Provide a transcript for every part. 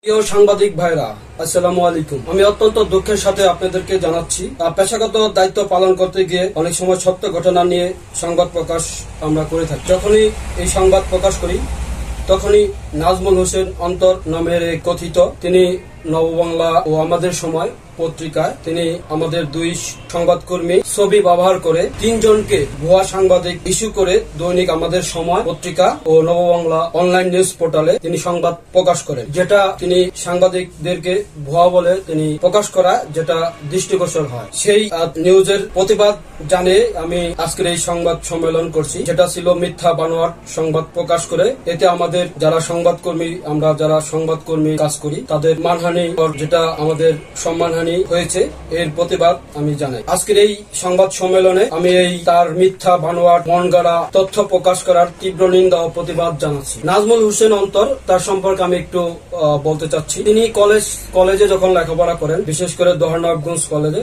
প্রিয় সাংবাদিক ভাইরা, আসসালামু আলাইকুম। আমি অত্যন্ত দুঃখের সাথে আপনাদেরকে জানাচ্ছি, পেশাগত দায়িত্ব পালন করতে গিয়ে অনেক সময় সত্য ঘটনা নিয়ে সংবাদ প্রকাশ আমরা করে থাকি। যখনই এই সংবাদ প্রকাশ করি তখনই নাজমুল হোসেন অন্তর নামের এক কথিত, তিনি নববাংলা ও আমাদের সময় পত্রিকায় তিনি আমাদের দুই সংবাদকর্মী ছবি ব্যবহার করে তিনজনকে ভুয়া সাংবাদিক ইস্যু করে দৈনিক আমাদের সময় পত্রিকা ও নববাংলা অনলাইন নিউজ পোর্টালে তিনি সংবাদ প্রকাশ করেন, যেটা তিনি সাংবাদিকদেরকে ভুয়া বলে তিনি প্রকাশ করা, যেটা দৃষ্টিগোচর হয়। সেই নিউজের প্রতিবাদ জানিয়ে আমি আজকের এই সংবাদ সম্মেলন করছি, যেটা ছিল মিথ্যা বানোয়াট সংবাদ প্রকাশ করে। এতে আমাদের যারা সংবাদকর্মী, আমরা যারা সংবাদকর্মী কাজ করি, তাদের মানহানি, যেটা আমাদের সম্মানহানি হয়েছে, এর প্রতিবাদ আমি জানাই। আজকের এই সংবাদ সম্মেলনে আমি এই তার মিথ্যা বানোয়াট মন গড়া তথ্য প্রকাশ করার তীব্র নিন্দা ও প্রতিবাদ জানাচ্ছি। নাজমুল হোসেন অন্তর, তার সম্পর্কে আমি একটু বলতে চাচ্ছি। তিনি কলেজে যখন লেখাপড়া করেন, বিশেষ করে দোহারনবাবগঞ্জ কলেজে,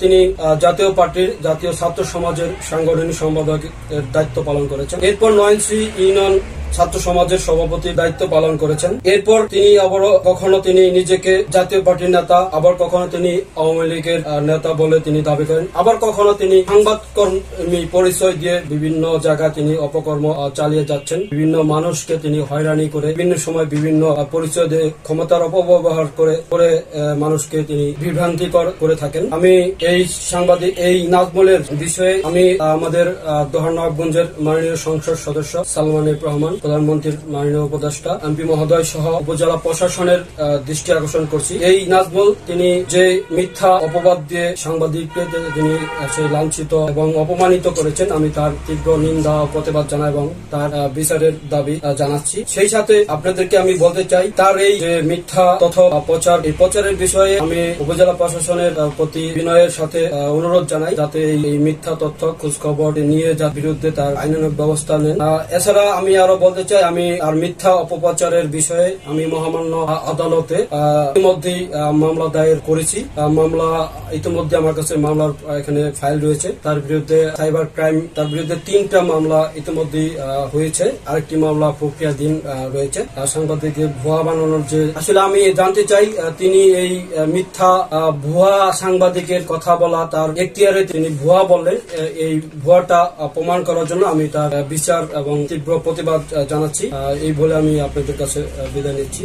তিনি জাতীয় পার্টির, জাতীয় ছাত্র সমাজের সাংগঠনিক সম্পাদকের দায়িত্ব পালন করেছেন। এরপর নয়নসি ইউনিয়ন ছাত্র সমাজের সভাপতির দায়িত্ব পালন করেছেন। এরপর তিনি আবার কখনো তিনি নিজেকে জাতীয় পার্টির নেতা, আবার কখনো তিনি আওয়ামী লীগের নেতা বলে তিনি দাবি করেন, আবার কখনো তিনি সংবাদকর্মী পরিচয় দিয়ে বিভিন্ন জায়গায় তিনি অপকর্ম চালিয়ে যাচ্ছেন। বিভিন্ন মানুষকে তিনি হয়রানি করে বিভিন্ন সময় বিভিন্ন পরিচয় দিয়ে ক্ষমতার অপব্যবহার করে মানুষকে তিনি বিভ্রান্তিকর করে থাকেন। আমি এই নাজমুলের বিষয়ে আমি আমাদের দোহারনবাবগঞ্জের মাননীয় সংসদ সদস্য সালমান রহমান, প্রধানমন্ত্রীর মাননীয় উপদেষ্টা, এমপি মহোদয় সহ উপজেলা প্রশাসনের দৃষ্টি আকর্ষণ করছি। এই নাজমুল তিনি যে মিথ্যা অপবাদ দিয়ে সাংবাদিককে তিনি সেই লাঞ্ছিত এবং অপমানিত করেছেন, আমি তার তীব্র নিন্দা ও প্রতিবাদ জানাই এবং তার বিচারের দাবি জানাচ্ছি। সেই সাথে আপনাদেরকে আমি বলতে চাই, তার এই যে মিথ্যা তথ্য প্রচার, এই প্রচারের বিষয়ে আমি উপজেলা প্রশাসনের প্রতি বিনয়ের সাথে অনুরোধ জানাই, যাতে এই মিথ্যা তথ্য খোঁজ খবর নিয়ে যার বিরুদ্ধে তার আইনানুগ ব্যবস্থা নেন। এছাড়া আমি আরো বলতে চাই, আমি আর মিথ্যা অপপ্রচারের বিষয়ে আমি মহামান্য আদালতে ইতিমধ্যেই মামলা দায়ের করেছি। মামলা ইতিমধ্যে আমার কাছে মামলার এখানে ফাইল রয়েছে। তার বিরুদ্ধে সাইবার ক্রাইম, তার বিরুদ্ধে 3টা মামলা ইতিমধ্যেই হয়েছে, আরেকটি মামলা প্রক্রিয়াধীন রয়েছে। সাংবাদিকদের ভুয়া বানানোর যে, আসলে আমি জানতে চাই, তিনি এই মিথ্যা ভুয়া সাংবাদিকের কথা বলা তার এখতিয়ারে তিনি ভুয়া বললেন, এই ভুয়াটা প্রমাণ করার জন্য আমি তার বিচার এবং তীব্র প্রতিবাদ জানাচ্ছি। এই বলে আমি আপনাদের কাছে বিদায় নিচ্ছি।